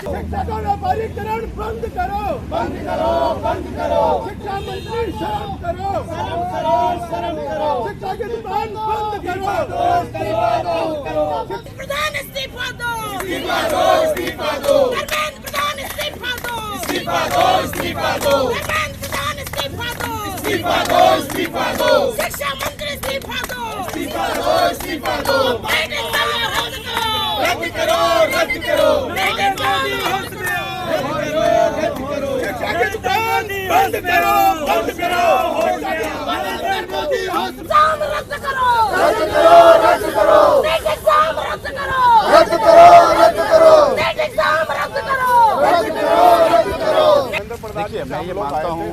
शिक्षा का व्यापारीकरण बंद करो, बंद करो, बंद करो। शिक्षा मंत्री शर्म करो, शर्म करो, शर्म करो। शिक्षा की दुकान बंद करो, इस्तीफा दो। प्रधान इस्तीफा दो, इस्तीफा दो, इस्तीफा दो। धर्मेंद्र प्रधान इस्तीफा दो, इस्तीफा दो, इस्तीफा दो। धर्मेंद्र प्रधान इस्तीफा दो, इस्तीफा दो, इस्तीफा दो। शिक्षा मंत्री इस्तीफा दो, इस्तीफा दो, इस्तीफा दो। रद्द करो, रद्द करो, रद्द करो। रद्द करो। शिक्षा की दुकान बंद करो, बंद करो। एग्जाम रद्द करो, रद्द करो, रद्द करो। नेट एग्जाम रद्द करो, रद्द करो, रद्द करो। नेट एग्जाम रद्द करो। रद्द करो, रद्द करो। देखिए, मैं ये मानता हूँ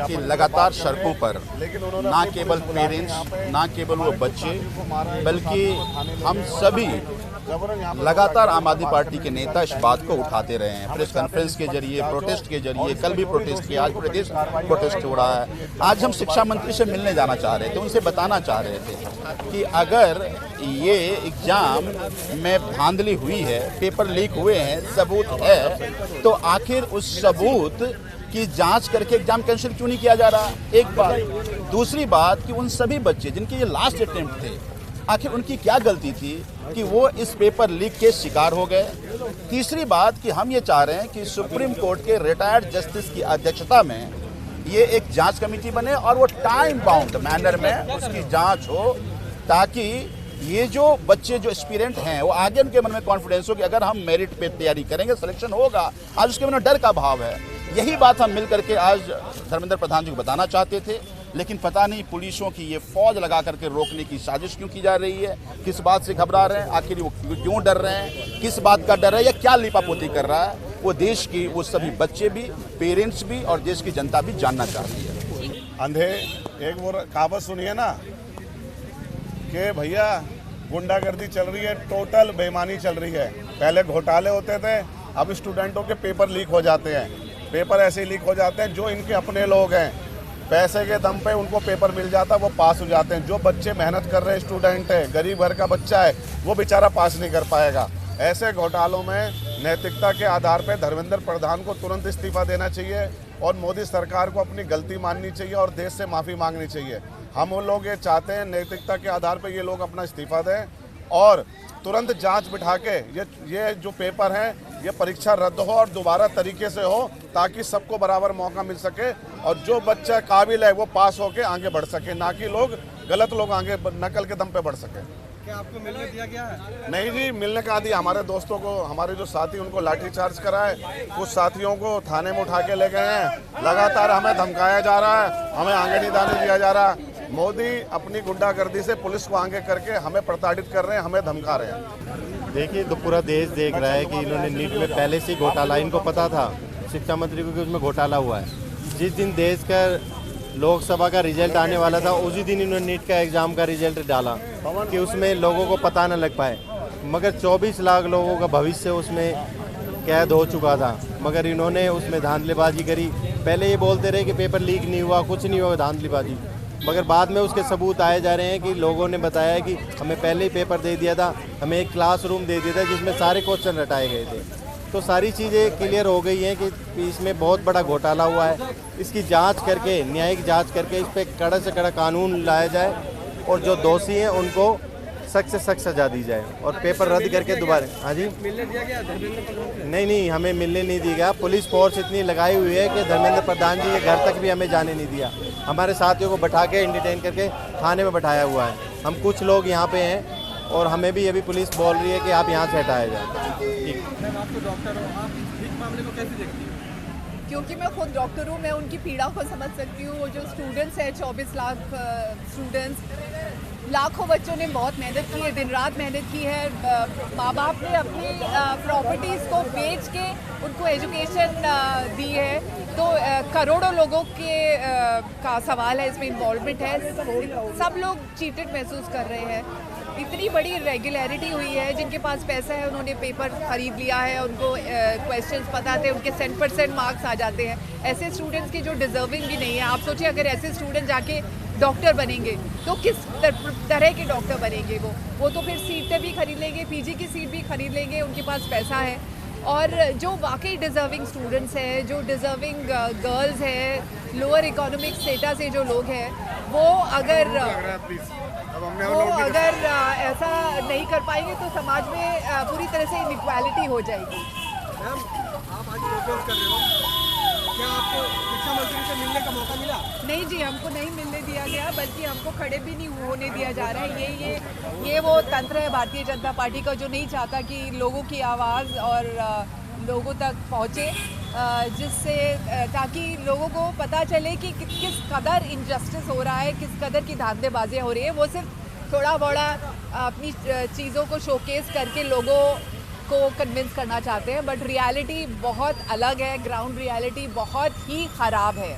कि लगातार सड़कों पर ना केवल पेरेंट्स, ना केवल वो बच्चे, बल्कि हम सभी लगातार आम आदमी पार्टी के नेता इस बात को उठाते रहे हैं। प्रेस कॉन्फ्रेंस के जरिए, प्रोटेस्ट के जरिए, कल भी प्रोटेस्ट किया, आज प्रदेश प्रोटेस्ट हो रहा है। आज हम शिक्षा मंत्री से मिलने जाना चाह रहे थे, उनसे बताना चाह रहे थे कि अगर ये एग्जाम में धांधली हुई है, पेपर लीक हुए हैं, सबूत है, तो आखिर उस सबूत की जांच करके एग्जाम कैंसिल क्यों नहीं किया जा रहा? एक बात। दूसरी बात कि उन सभी बच्चे जिनके ये लास्ट अटेम्प्ट थे, आखिर उनकी क्या गलती थी कि वो इस पेपर लीक के शिकार हो गए? तीसरी बात कि हम ये चाह रहे हैं कि सुप्रीम कोर्ट के रिटायर्ड जस्टिस की अध्यक्षता में ये एक जांच कमेटी बने और वो टाइम बाउंड मैनर में उसकी जांच हो, ताकि ये जो बच्चे जो एस्पिरेंट हैं वो आगे उनके मन में कॉन्फिडेंस हो कि अगर हम मेरिट पे तैयारी करेंगे सिलेक्शन होगा। आज उसके मन में डर का भाव है। यही बात हम मिल करके आज धर्मेंद्र प्रधान जी को बताना चाहते थे, लेकिन पता नहीं पुलिसों की ये फौज लगा करके रोकने की साजिश क्यों की जा रही है, किस बात से घबरा रहे हैं, आखिर वो क्यों डर रहे हैं, किस बात का डर है, या क्या लिपापोती कर रहा है, वो देश की वो सभी बच्चे भी, पेरेंट्स भी और देश की जनता भी जानना चाहती है। अंधे एक वो कहावत सुनिए ना कि भैया गुंडागर्दी चल रही है, टोटल बेईमानी चल रही है। पहले घोटाले होते थे, अब स्टूडेंटों के पेपर लीक हो जाते हैं। पेपर ऐसे लीक हो जाते हैं, जो इनके अपने लोग हैं, पैसे के दम पे उनको पेपर मिल जाता है, वो पास हो जाते हैं। जो बच्चे मेहनत कर रहे हैं, स्टूडेंट है, गरीब घर का बच्चा है, वो बेचारा पास नहीं कर पाएगा। ऐसे घोटालों में नैतिकता के आधार पर धर्मेंद्र प्रधान को तुरंत इस्तीफा देना चाहिए और मोदी सरकार को अपनी गलती माननी चाहिए और देश से माफ़ी मांगनी चाहिए। हम लोग ये चाहते हैं नैतिकता के आधार पर ये लोग अपना इस्तीफा दें और तुरंत जांच बिठा के ये जो पेपर हैं ये परीक्षा रद्द हो और दोबारा तरीके से हो, ताकि सबको बराबर मौका मिल सके और जो बच्चा काबिल है वो पास होके आगे बढ़ सके, ना कि लोग गलत लोग आगे नकल के दम पे बढ़ सके। क्या आपको मिलने दिया गया है? नहीं जी, मिलने कहाँ दिया। हमारे दोस्तों को, हमारे जो साथी उनको लाठीचार्ज करा है, कुछ साथियों को थाने में उठा के ले गए हैं। लगातार हमें धमकाया जा रहा है, हमें आगे नहीं जाने दिया जा रहा। मोदी अपनी गुंडागर्दी से पुलिस को आगे करके हमें प्रताड़ित कर रहे हैं, हमें धमका रहे हैं। देखिए, तो पूरा देश देख रहा है कि इन्होंने नीट में पहले से घोटाला, इनको पता था शिक्षा मंत्री को कि उसमें घोटाला हुआ है। जिस दिन देश का लोकसभा का रिजल्ट आने वाला था, उसी दिन इन्होंने नीट का एग्ज़ाम का रिजल्ट डाला कि उसमें लोगों को पता न लग पाए, मगर 24 लाख लोगों का भविष्य उसमें कैद हो चुका था। मगर इन्होंने उसमें धांधलीबाजी करी। पहले ये बोलते रहे कि पेपर लीक नहीं हुआ, कुछ नहीं हुआ, धांधलीबाजी, मगर बाद में उसके सबूत आए जा रहे हैं कि लोगों ने बताया कि हमें पहले ही पेपर दे दिया था, हमें एक क्लासरूम दे दिया था जिसमें सारे क्वेश्चन रटाए गए थे। तो सारी चीज़ें क्लियर हो गई हैं कि इसमें बहुत बड़ा घोटाला हुआ है। इसकी जांच करके, न्यायिक जांच करके इस पर कड़े से कड़ा कानून लाया जाए और जो दोषी हैं उनको सख्त से सख्त सजा दी जाए और पेपर रद्द करके दोबारा। हाँ जी, मिलने दिया गया धर्मेंद्र प्रधान? नहीं, हमें मिलने नहीं दिया गया। पुलिस फोर्स इतनी लगाई हुई है कि धर्मेंद्र प्रधान जी के घर तक भी हमें जाने नहीं दिया। हमारे साथियों को बैठा के इंटरटेन करके थाने में बैठाया हुआ है। हम कुछ लोग यहाँ पे हैं और हमें भी अभी पुलिस बोल रही है कि आप यहाँ से हटाया जाए। ठीक। मैम, आप तो डॉक्टर हो, आप इस मामले को कैसे देखती हो? क्योंकि मैं खुद डॉक्टर हूँ, मैं उनकी पीड़ा को समझ सकती हूँ। वो जो स्टूडेंट्स हैं, 24 लाख स्टूडेंट्स, लाखों बच्चों ने बहुत मेहनत की है, दिन रात मेहनत की है। माँ बाप ने अपनी प्रॉपर्टीज़ को बेच के उनको एजुकेशन दी है। तो करोड़ों लोगों के का सवाल है, इसमें इन्वॉल्वमेंट है। सब लोग चीटेड महसूस कर रहे हैं। इतनी बड़ी रेगुलरिटी हुई है, जिनके पास पैसा है उन्होंने पेपर खरीद लिया है, उनको क्वेश्चंस पता थे, उनके 100% मार्क्स आ जाते हैं। ऐसे स्टूडेंट्स के जो डिजर्विंग भी नहीं है। आप सोचिए, अगर ऐसे स्टूडेंट जाके डॉक्टर बनेंगे तो किस तरह के डॉक्टर बनेंगे वो तो फिर सीटें भी खरीद लेंगे, पीजी की सीट भी खरीद लेंगे, उनके पास पैसा है। और जो वाकई डिज़र्विंग स्टूडेंट्स हैं, जो डिज़र्विंग गर्ल्स हैं, लोअर इकोनॉमिक स्टेटस से जो लोग हैं, वो अगर ऐसा नहीं कर पाएंगे तो समाज में पूरी तरह से इनइक्वालिटी हो जाएगी। मैम, आप आज प्रोटेस्ट कर रहे हो, क्या आपको शिक्षा मंत्री से मिलने का मौका मिला? नहीं जी, हमको नहीं मिलने दिया गया, बल्कि हमको खड़े भी नहीं होने दिया जा रहा है। ये वो तंत्र है भारतीय जनता पार्टी का जो नहीं चाहता कि लोगों की आवाज़ और लोगों तक पहुँचे, जिससे ताकि लोगों को पता चले कि किस कदर इनजस्टिस हो रहा है, किस कदर की धांधलेबाजियाँ हो रही है। वो सिर्फ थोड़ा बड़ा अपनी चीज़ों को शोकेस करके लोगों को कन्विंस करना चाहते हैं, बट रियलिटी बहुत अलग है। ग्राउंड रियलिटी बहुत ही ख़राब है।